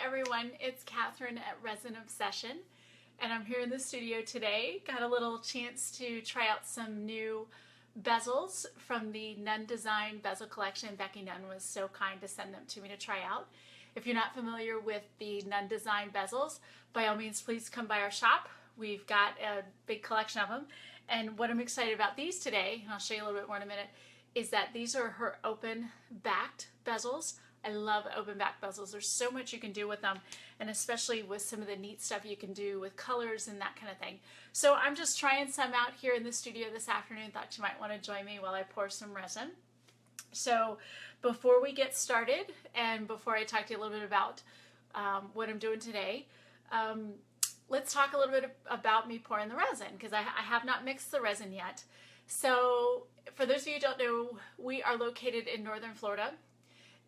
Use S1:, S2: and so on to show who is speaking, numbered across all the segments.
S1: everyone, it's Catherine at ResinObsession, and I'm here in the studio today. Got a little chance to try out some new bezels from the Nunn Design bezel collection. Becky Nunn was so kind to send them to me to try out. If you're not familiar with the Nunn Design bezels, by all means please come by our shop. We've got a big collection of them, and what I'm excited about these today, and I'll show you a little bit more in a minute, is that these are her open backed bezels. I love open back bezels. There's so much you can do with them, and especially with some of the neat stuff you can do with colors and that kind of thing. So I'm just trying some out here in the studio this afternoon. Thought you might want to join me while I pour some resin. So before we get started, and before I talk to you a little bit about what I'm doing today, let's talk a little bit about me pouring the resin, because I have not mixed the resin yet. So for those of you who don't know, we are located in northern Florida.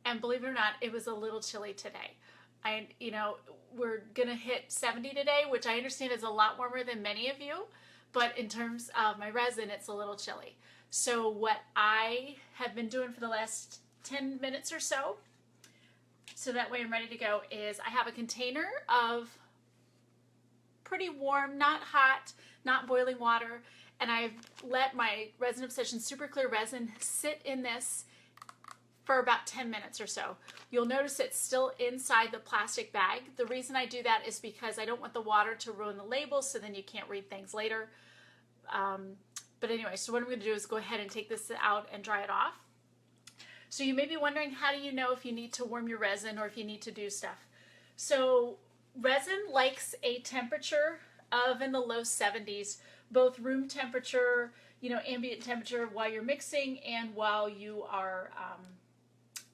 S1: And believe it or not, it was a little chilly today. We're gonna hit 70 today, which I understand is a lot warmer than many of you, but in terms of my resin, it's a little chilly. So what I have been doing for the last 10 minutes or so that way I'm ready to go, is I have a container of pretty warm, not hot, not boiling water, and I've let my ResinObsession super clear resin sit in this for about 10 minutes or so. You'll notice it's still inside the plastic bag. The reason I do that is because I don't want the water to ruin the labels, so then you can't read things later. But anyway, so what I'm going to do is go ahead and take this out and dry it off. So you may be wondering, how do you know if you need to warm your resin or if you need to do stuff? So resin likes a temperature of in the low 70s, both room temperature, ambient temperature while you're mixing and while you are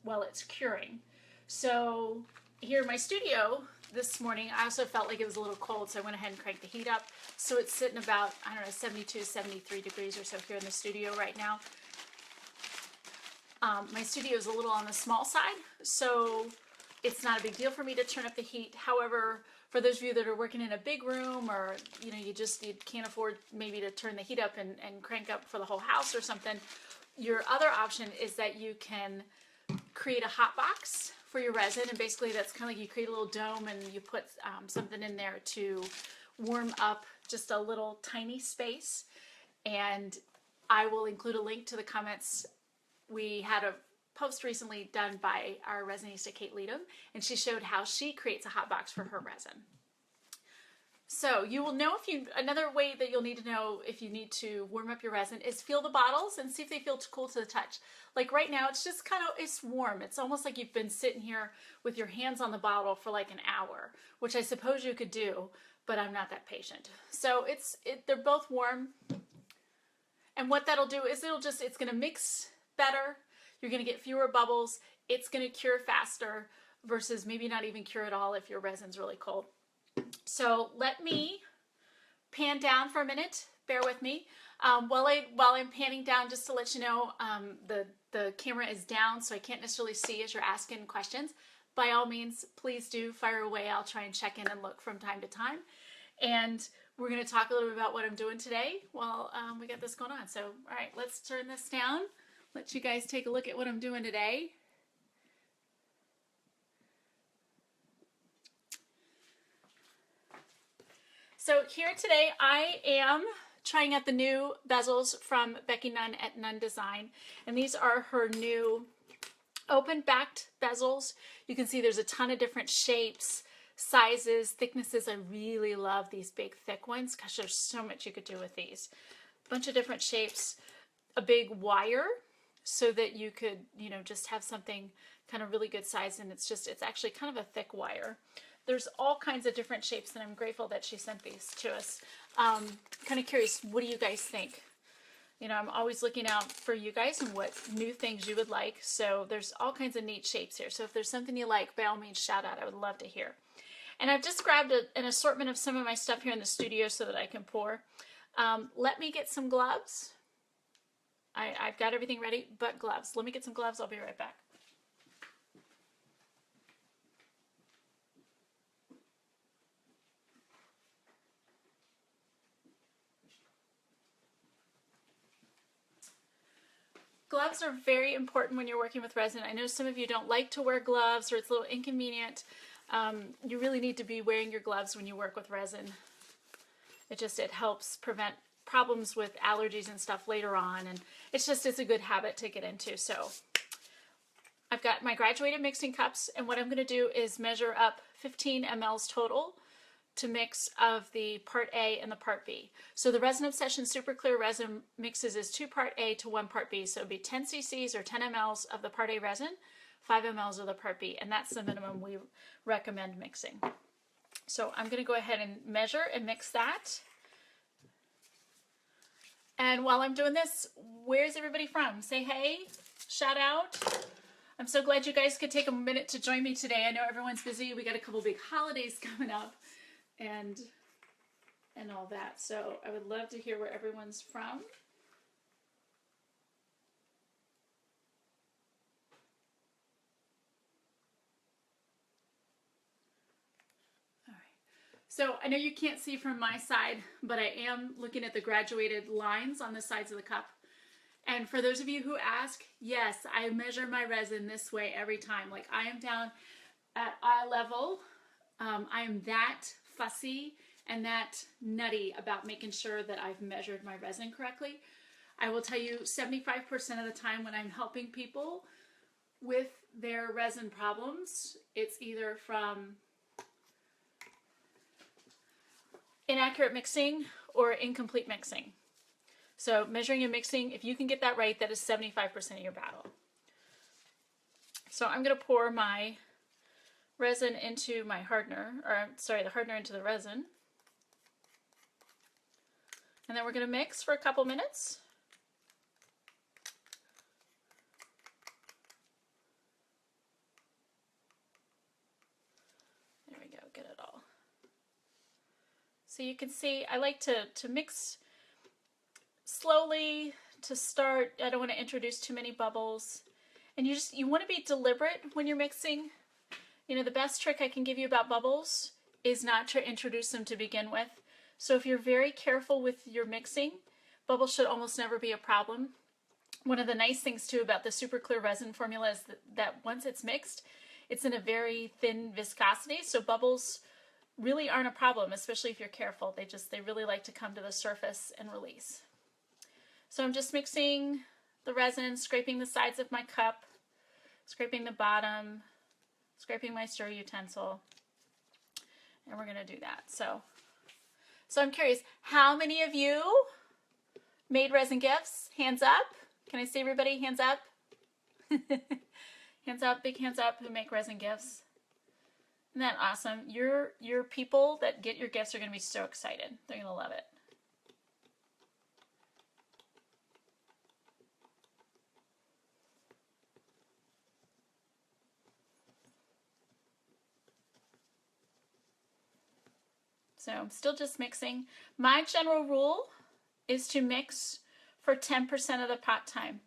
S1: while it's curing. So here in my studio this morning, I also felt like it was a little cold, so I went ahead and cranked the heat up. So it's sitting about, 72, 73 degrees or so here in the studio right now. My studio is a little on the small side, so it's not a big deal for me to turn up the heat. However, for those of you that are working in a big room, or you can't afford maybe to turn the heat up and crank up for the whole house or something, your other option is that you can create a hot box for your resin, and basically that's kind of like you create a little dome and you put something in there to warm up just a little tiny space. And I will include a link to the comments. We had a post recently done by our resinista Kate Leadham, and she showed how she creates a hot box for her resin. So you will know another way that you'll need to know if you need to warm up your resin is feel the bottles and see if they feel cool to the touch. Like right now, it's just it's warm. It's almost like you've been sitting here with your hands on the bottle for like an hour, which I suppose you could do, but I'm not that patient. So they're both warm. And what that'll do is it's gonna mix better. You're gonna get fewer bubbles. It's gonna cure faster versus maybe not even cure at all if your resin's really cold. So let me pan down for a minute. Bear with me. While I'm panning down, just to let you know, the camera is down, so I can't necessarily see as you're asking questions. By all means, please do fire away. I'll try and check in and look from time to time. And we're going to talk a little bit about what I'm doing today while we got this going on. So, all right, let's turn this down. Let you guys take a look at what I'm doing today. So here today I am trying out the new bezels from Becky Nunn at Nunn Design, and these are her new open backed bezels. You can see there's a ton of different shapes, sizes, thicknesses. I really love these big thick ones because there's so much you could do with these. A bunch of different shapes, a big wire so that you could just have something kind of really good size, and it's actually kind of a thick wire. There's all kinds of different shapes, and I'm grateful that she sent these to us. Kind of curious, what do you guys think? I'm always looking out for you guys and what new things you would like. So there's all kinds of neat shapes here. So if there's something you like, by all means, shout out. I would love to hear. And I've just grabbed an assortment of some of my stuff here in the studio so that I can pour. Let me get some gloves. I've got everything ready but gloves. Let me get some gloves. I'll be right back. Gloves are very important when you're working with resin. I know some of you don't like to wear gloves or it's a little inconvenient. You really need to be wearing your gloves when you work with resin. It helps prevent problems with allergies and stuff later on, and it's a good habit to get into. So I've got my graduated mixing cups, and what I'm going to do is measure up 15 mLs total to mix of the part A and the part B. So the Resin Obsession Super Clear Resin mixes is 2 part A to 1 part B. So it'd be 10 cc's or 10 mLs of the part A resin, 5 mLs of the part B, and that's the minimum we recommend mixing. So I'm going to go ahead and measure and mix that. And while I'm doing this, where's everybody from? Say hey, shout out. I'm so glad you guys could take a minute to join me today. I know everyone's busy. We got a couple big holidays coming up and all that. So I would love to hear where everyone's from. So I know you can't see from my side, but I am looking at the graduated lines on the sides of the cup. And for those of you who ask, yes, I measure my resin this way every time. Like I am down at eye level. I am that fussy and that nutty about making sure that I've measured my resin correctly. I will tell you 75% of the time when I'm helping people with their resin problems, it's either from inaccurate mixing or incomplete mixing. So measuring and mixing, if you can get that right, that is 75% of your battle. So I'm going to pour my resin into my hardener, or sorry, the hardener into the resin. And then we're going to mix for a couple minutes. There we go, get it all. So you can see I like to mix slowly to start. I don't want to introduce too many bubbles. And you want to be deliberate when you're mixing. You know, the best trick I can give you about bubbles is not to introduce them to begin with. So if you're very careful with your mixing, bubbles should almost never be a problem. One of the nice things too about the super clear resin formula is that once it's mixed, it's in a very thin viscosity, so bubbles really aren't a problem, especially if you're careful. They really like to come to the surface and release. So I'm just mixing the resin, scraping the sides of my cup, scraping the bottom, scraping my stir utensil, and we're going to do that. So I'm curious, how many of you made resin gifts? Hands up. Can I see everybody? Hands up. Hands up, big hands up who make resin gifts. Isn't that awesome? Your people that get your gifts are going to be so excited. They're going to love it. So I'm still just mixing. My general rule is to mix for 10% of the pot time.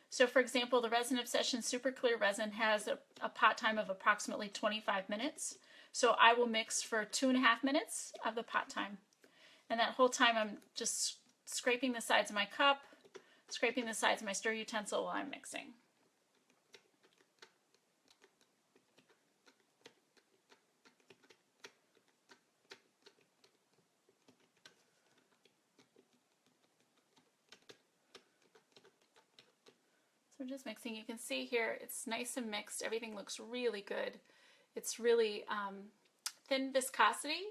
S1: So for example, the Resin Obsession Super Clear Resin has a pot time of approximately 25 minutes. So I will mix for 2.5 minutes of the pot time. And that whole time I'm just scraping the sides of my cup, scraping the sides of my stir utensil while I'm mixing. So I'm just mixing. You can see here it's nice and mixed. Everything looks really good. It's really thin viscosity.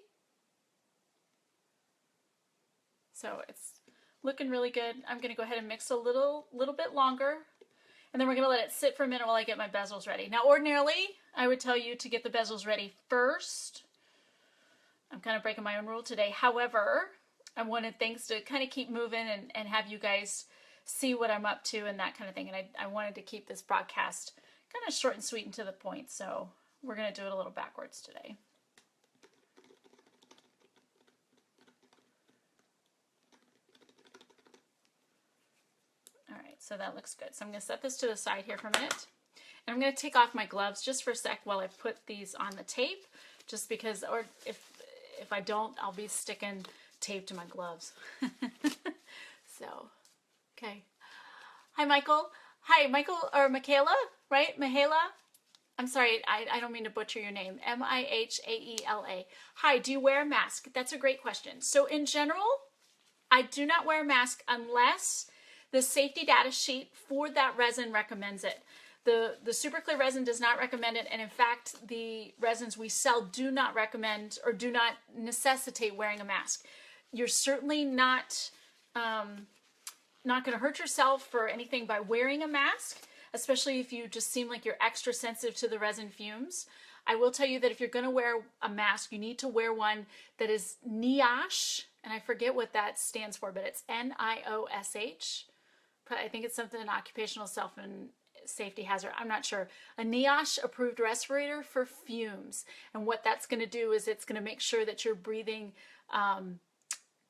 S1: So it's looking really good. I'm going to go ahead and mix a little bit longer. And then we're going to let it sit for a minute while I get my bezels ready. Now ordinarily, I would tell you to get the bezels ready first. I'm kind of breaking my own rule today. However, I wanted things to kind of keep moving and have you guys see what I'm up to and that kind of thing. And I wanted to keep this broadcast kind of short and sweet and to the point. So we're going to do it a little backwards today. All right, so that looks good. So I'm going to set this to the side here for a minute. And I'm going to take off my gloves just for a sec while I put these on the tape, just because, or if I don't, I'll be sticking tape to my gloves. So, okay. Hi, Michael. Hi, Michael, or Michaela, right? Michaela? I'm sorry, I don't mean to butcher your name. Mihaela. Hi, do you wear a mask? That's a great question. So in general, I do not wear a mask unless the safety data sheet for that resin recommends it. The super clear resin does not recommend it, and in fact, the resins we sell do not recommend or do not necessitate wearing a mask. You're certainly not going to hurt yourself for anything by wearing a mask, especially if you just seem like you're extra sensitive to the resin fumes. I will tell you that if you're going to wear a mask, you need to wear one that is NIOSH, and I forget what that stands for, but it's NIOSH. I think it's something, an occupational self and safety hazard. I'm not sure. A NIOSH approved respirator for fumes. And what that's going to do is it's going to make sure that you're breathing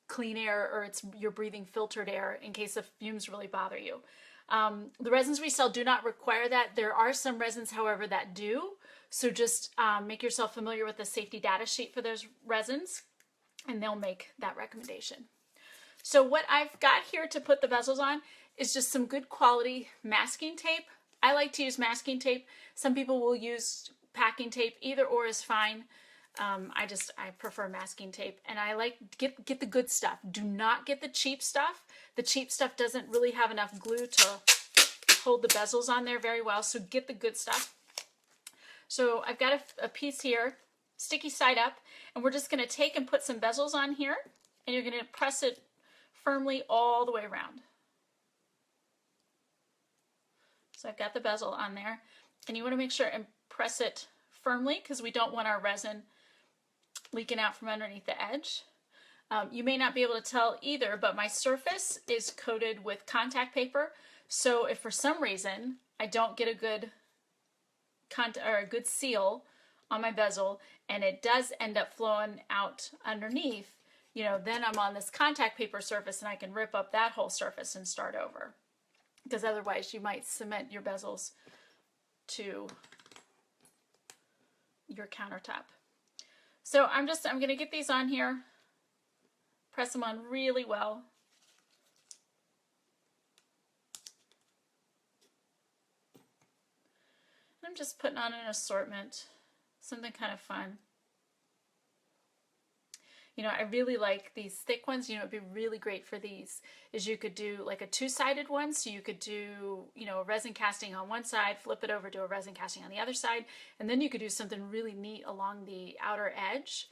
S1: clean air, or you're breathing filtered air in case the fumes really bother you. The resins we sell do not require that. There are some resins, however, that do. So just make yourself familiar with the safety data sheet for those resins, and they'll make that recommendation. So what I've got here to put the bezels on is just some good quality masking tape. I like to use masking tape. Some people will use packing tape. Either or is fine. I prefer masking tape, and I like get the good stuff. Do not get the cheap stuff. The cheap stuff doesn't really have enough glue to hold the bezels on there very well, so get the good stuff. So I've got a piece here, sticky side up, and we're just going to take and put some bezels on here, and you're going to press it firmly all the way around. So I've got the bezel on there, and you want to make sure and press it firmly because we don't want our resin leaking out from underneath the edge. You may not be able to tell either, but my surface is coated with contact paper. So if for some reason I don't get a good seal on my bezel and it does end up flowing out underneath, then I'm on this contact paper surface and I can rip up that whole surface and start over. Because otherwise you might cement your bezels to your countertop. So I'm going to get these on here, press them on really well. I'm just putting on an assortment, something kind of fun. I really like these thick ones. It'd be really great for these is you could do like a two-sided one. So you could do, a resin casting on one side, flip it over to a resin casting on the other side. And then you could do something really neat along the outer edge.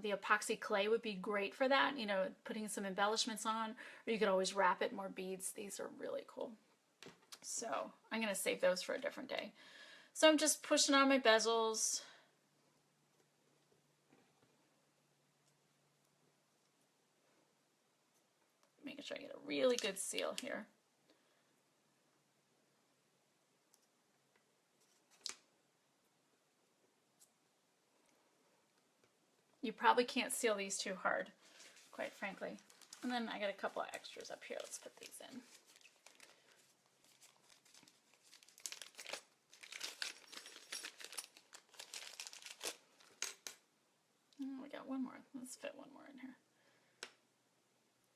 S1: The epoxy clay would be great for that, putting some embellishments on, or you could always wrap it more beads. These are really cool. So I'm going to save those for a different day. So I'm just pushing on my bezels. Making sure I get a really good seal here. You probably can't seal these too hard, quite frankly. And then I got a couple of extras up here. Let's put these in. Oh, we got one more. Let's fit one more in here.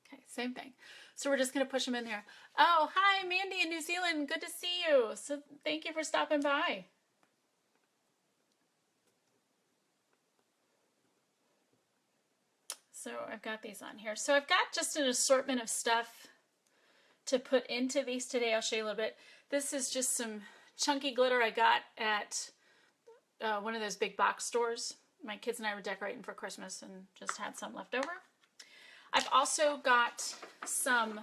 S1: Okay, same thing. So we're just going to push them in there. Oh, hi, Mandy in New Zealand. Good to see you. So thank you for stopping by. So I've got these on here. So I've got just an assortment of stuff to put into these today. I'll show you a little bit. This is just some chunky glitter I got at one of those big box stores. My kids and I were decorating for Christmas and just had some left over. I've also got some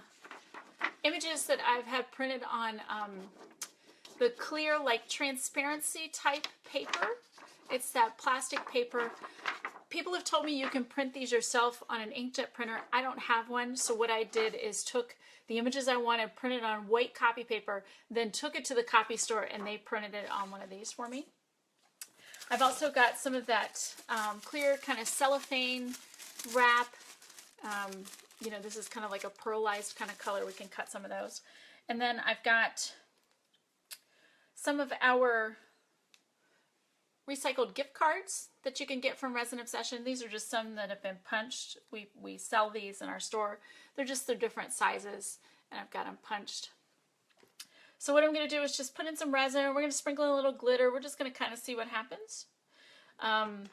S1: images that I've had printed on the clear, like transparency type paper. It's that plastic paper. People have told me you can print these yourself on an inkjet printer. I don't have one, so what I did is took the images I wanted, printed on white copy paper, then took it to the copy store and they printed it on one of these for me. I've also got some of that clear kind of cellophane wrap. This is kind of like a pearlized kind of color. We can cut some of those. And then I've got some of our recycled gift cards that you can get from ResinObsession. These are just some that have been punched. We sell these in our store. They're different sizes, and I've got them punched. So what I'm going to do is just put in some resin. We're going to sprinkle in a little glitter. We're just going to kind of see what happens. On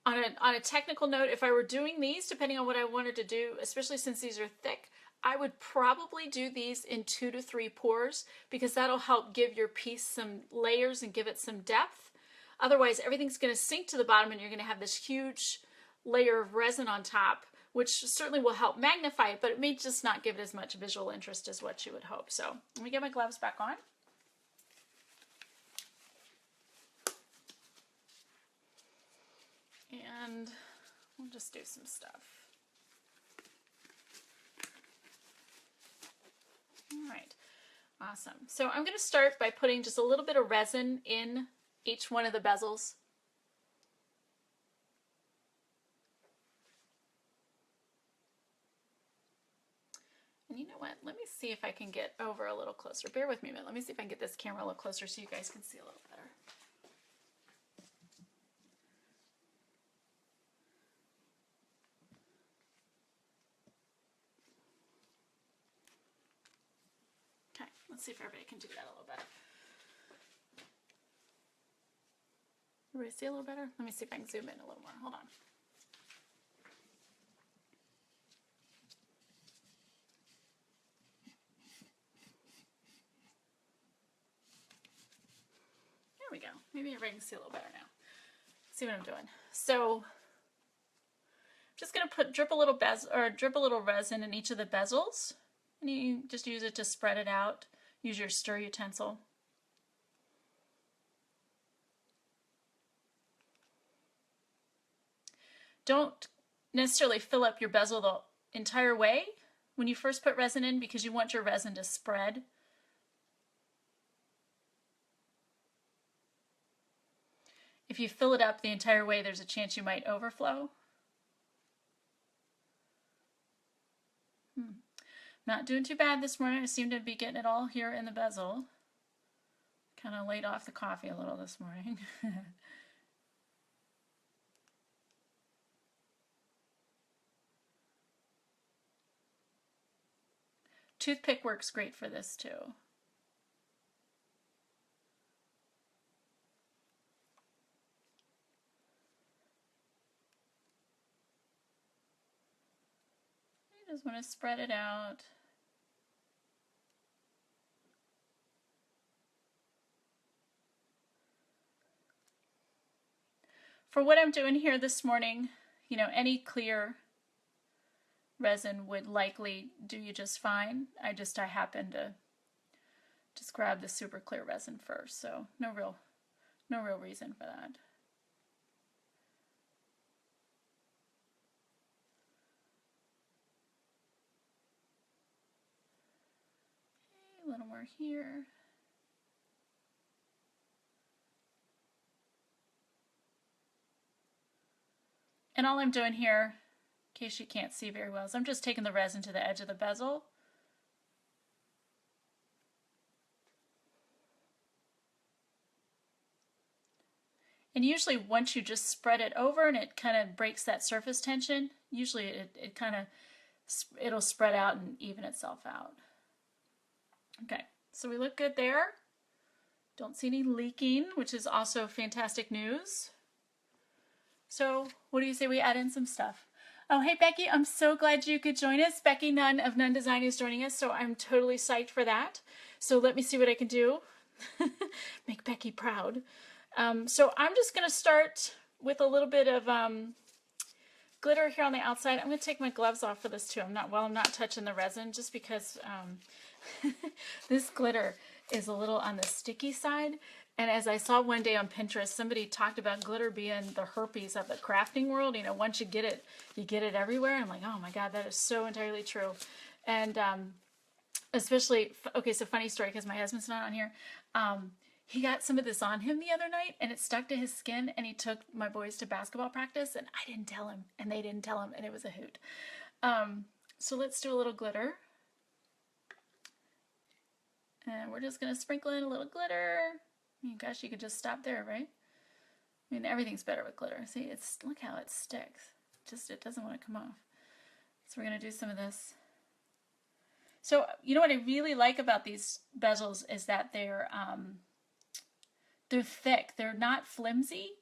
S1: a technical note, if I were doing these, depending on what I wanted to do, especially since these are thick, I would probably do these in 2 to 3 pours because that'll help give your piece some layers and give it some depth. Otherwise, everything's going to sink to the bottom and you're going to have this huge layer of resin on top, which certainly will help magnify it, but it may just not give it as much visual interest as what you would hope. So let me get my gloves back on. And we'll just do some stuff. All right, awesome. So I'm going to start by putting just a little bit of resin in each one of the bezels. And you know what? Let me see if I can get over a little closer. Bear with me a minute. Let me see if I can get this camera a little closer so you guys can see a little better. Okay, let's see if everybody can do that a little better. Everybody see a little better? Let me see if I can zoom in a little more. Hold on. There we go. Maybe everybody can see a little better now. See what I'm doing. So I'm just going to drip a little resin in each of the bezels. And you just use it to spread it out. Use your stir utensil. Don't necessarily fill up your bezel the entire way when you first put resin in because you want your resin to spread. If you fill it up the entire way, there's a chance you might overflow. Not doing too bad this morning. I seem to be getting it all here in the bezel. Kind of laid off the coffee a little this morning. Toothpick works great for this too. You just want to spread it out. For what I'm doing here this morning, you know, any clear resin would likely do you just fine. I happen to just grab the super clear resin first, so no real reason for that. Okay, a little more here. And all I'm doing here, in case you can't see very well, is I'm just taking the resin to the edge of the bezel. And usually once you just spread it over and it kind of breaks that surface tension, usually it'll spread out and even itself out. Okay, so we look good there. Don't see any leaking, which is also fantastic news. So what do you say we add in some stuff? Oh, hey, Becky, I'm so glad you could join us. Becky Nunn of Nunn Design is joining us, so I'm totally psyched for that. So let me see what I can do. Make Becky proud. So I'm just going to start with a little bit of glitter here on the outside. I'm going to take my gloves off for this too. I'm not touching the resin just because this glitter is a little on the sticky side. And as I saw one day on Pinterest, somebody talked about glitter being the herpes of the crafting world. You know, once you get it everywhere. I'm like, oh my God, that is so entirely true. And especially, okay, so funny story because my husband's not on here. He got some of this on him the other night and it stuck to his skin, and he took my boys to basketball practice and I didn't tell him and they didn't tell him, and it was a hoot. So let's do a little glitter. And we're just going to sprinkle in a little glitter. I mean, gosh, you could just stop there, right? I mean, everything's better with glitter. See, look how it sticks. Just, it doesn't want to come off. So we're going to do some of this. So you know what I really like about these bezels is that they're thick. They're not flimsy.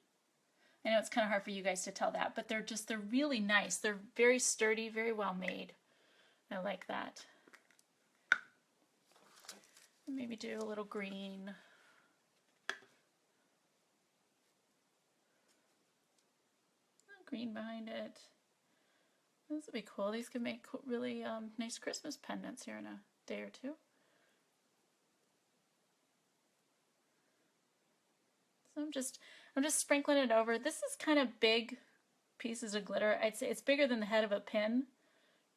S1: I know it's kind of hard for you guys to tell that, but they're really nice. They're very sturdy, very well made. I like that. Maybe do a little green. Green behind it. This would be cool. These could make really nice Christmas pendants here in a day or two. So I'm just sprinkling it over. This is kind of big pieces of glitter. I'd say it's bigger than the head of a pin, in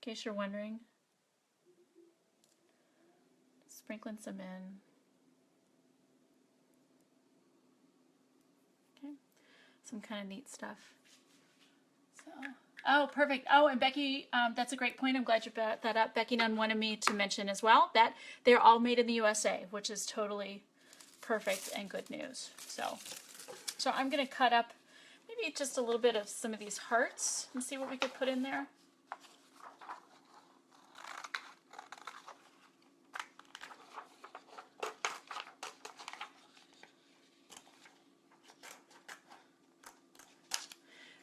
S1: case you're wondering. Sprinkling some in. Okay, some kind of neat stuff. So, oh, perfect. Oh, and Becky, that's a great point. I'm glad you brought that up. Becky Nunn wanted me to mention as well that they're all made in the USA, which is totally perfect and good news. So I'm going to cut up maybe just a little bit of some of these hearts and see what we could put in there.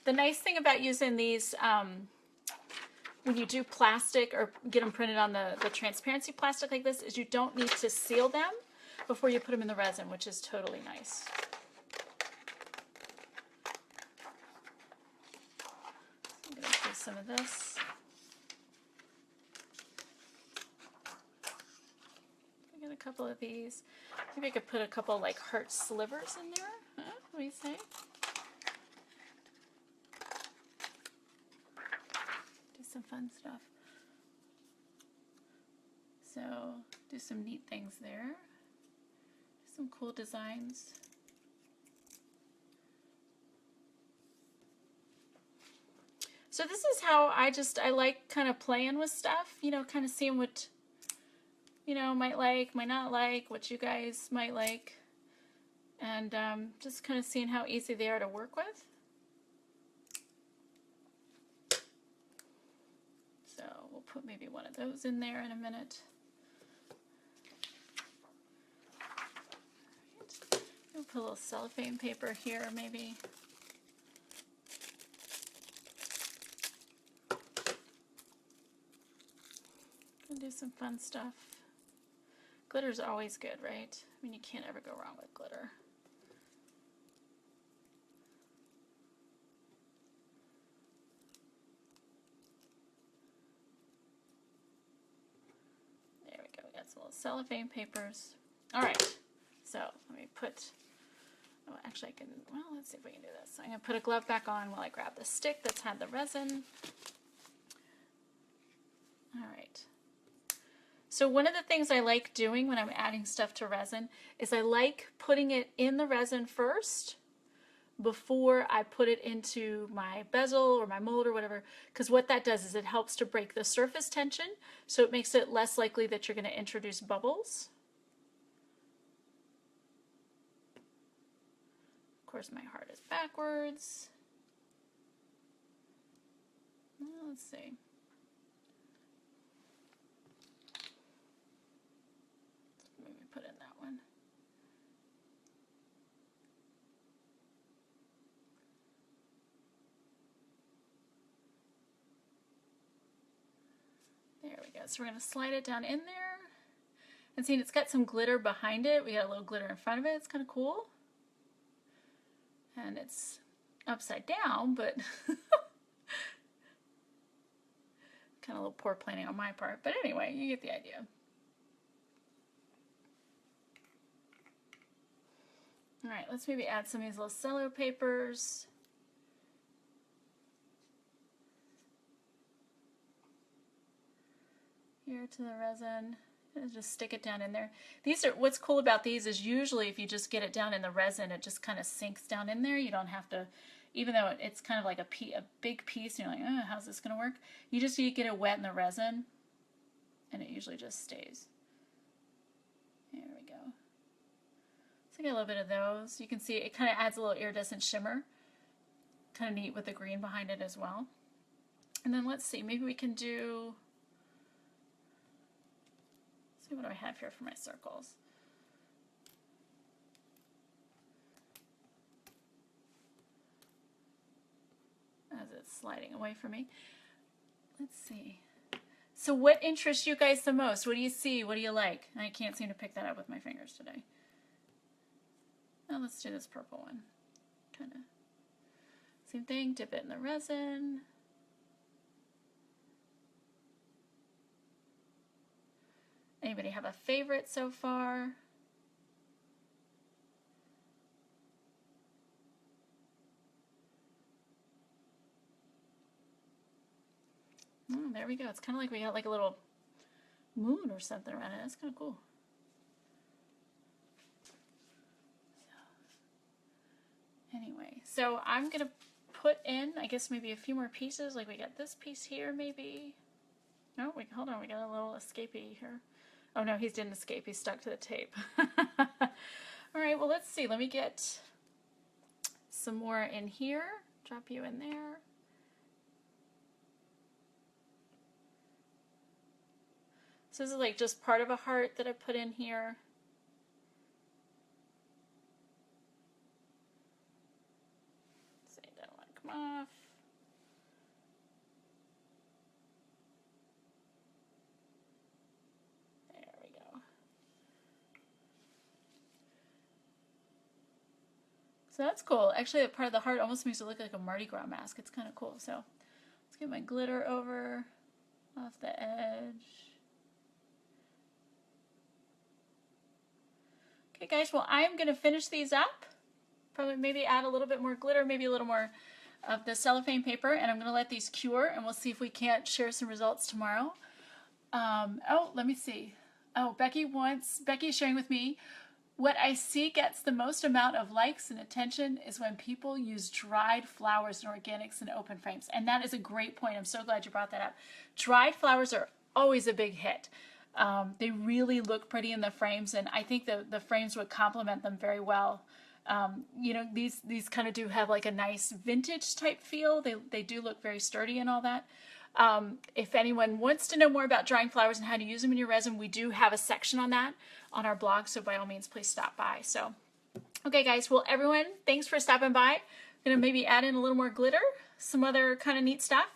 S1: The nice thing about using these, when you do plastic or get them printed on the transparency plastic like this, is you don't need to seal them before you put them in the resin, which is totally nice. I'm going to do some of this. I got a couple of these. Maybe I could put a couple like heart slivers in there. Huh? What do you say? Some fun stuff. So do some neat things there. Some cool designs. So this is how I like kind of playing with stuff, you know, kind of seeing what, you know, might not like, what you guys might like, and just kind of seeing how easy they are to work with. So we'll put maybe one of those in there in a minute. Right. We'll put a little cellophane paper here maybe. And do some fun stuff. Glitter's always good, right? I mean, you can't ever go wrong with glitter. Little cellophane papers. All right, so let me put, oh, actually I can, well, let's see if we can do this. I'm going to put a glove back on while I grab the stick that's had the resin. All right. So one of the things I like doing when I'm adding stuff to resin is I like putting it in the resin first before I put it into my bezel or my mold or whatever, because what that does is it helps to break the surface tension, so it makes it less likely that you're going to introduce bubbles. Of course, my heart is backwards. Well, let's see. Maybe put in that one. There we go. So we're going to slide it down in there. And see, it's got some glitter behind it. We got a little glitter in front of it. It's kind of cool. And it's upside down, but kind of a little poor planning on my part. But anyway, you get the idea. All right, let's maybe add some of these little cello papers. Here to the resin, and just stick it down in there. These are, what's cool about these is usually if you just get it down in the resin, it just kind of sinks down in there. You don't have to, even though it's kind of like a big piece, and you're like, oh, how's this going to work? You just need to get it wet in the resin, and it usually just stays. There we go. So I get a little bit of those. You can see it kind of adds a little iridescent shimmer. Kind of neat with the green behind it as well. And then let's see, maybe we can do, see, what do I have here for my circles? As it's sliding away from me. Let's see. So what interests you guys the most? What do you see? What do you like? I can't seem to pick that up with my fingers today. Now let's do this purple one. Kind of same thing, dip it in the resin. Anybody have a favorite so far? There we go. It's kind of like we got like a little moon or something around it. That's kind of cool. Anyway, so I'm going to put in, I guess, maybe a few more pieces. Like we got this piece here, maybe. No, wait, hold on. We got a little escapee here. Oh, no, he didn't escape. He's stuck to the tape. All right, well, let's see. Let me get some more in here. Drop you in there. So this is like just part of a heart that I put in here. Let's see, don't want to come off. There we go. So that's cool. Actually, that part of the heart almost makes it look like a Mardi Gras mask. It's kind of cool. So let's get my glitter over off the edge. Okay guys, well I'm going to finish these up. Probably maybe add a little bit more glitter, maybe a little more of the cellophane paper, and I'm going to let these cure and we'll see if we can't share some results tomorrow. Oh, let me see. Oh, Becky's sharing with me, what I see gets the most amount of likes and attention is when people use dried flowers and organics in open frames. And that is a great point. I'm so glad you brought that up. Dried flowers are always a big hit. They really look pretty in the frames, and I think the frames would complement them very well. You know, these kind of do have like a nice vintage type feel. They do look very sturdy and all that. If anyone wants to know more about drying flowers and how to use them in your resin, we do have a section on that on our blog, so by all means, please stop by. So, okay guys, well everyone, thanks for stopping by. I'm going to maybe add in a little more glitter, some other kind of neat stuff.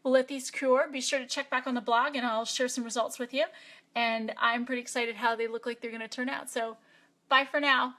S1: We'll let these cure. Be sure to check back on the blog and I'll share some results with you. And I'm pretty excited how they look like they're going to turn out. So, bye for now.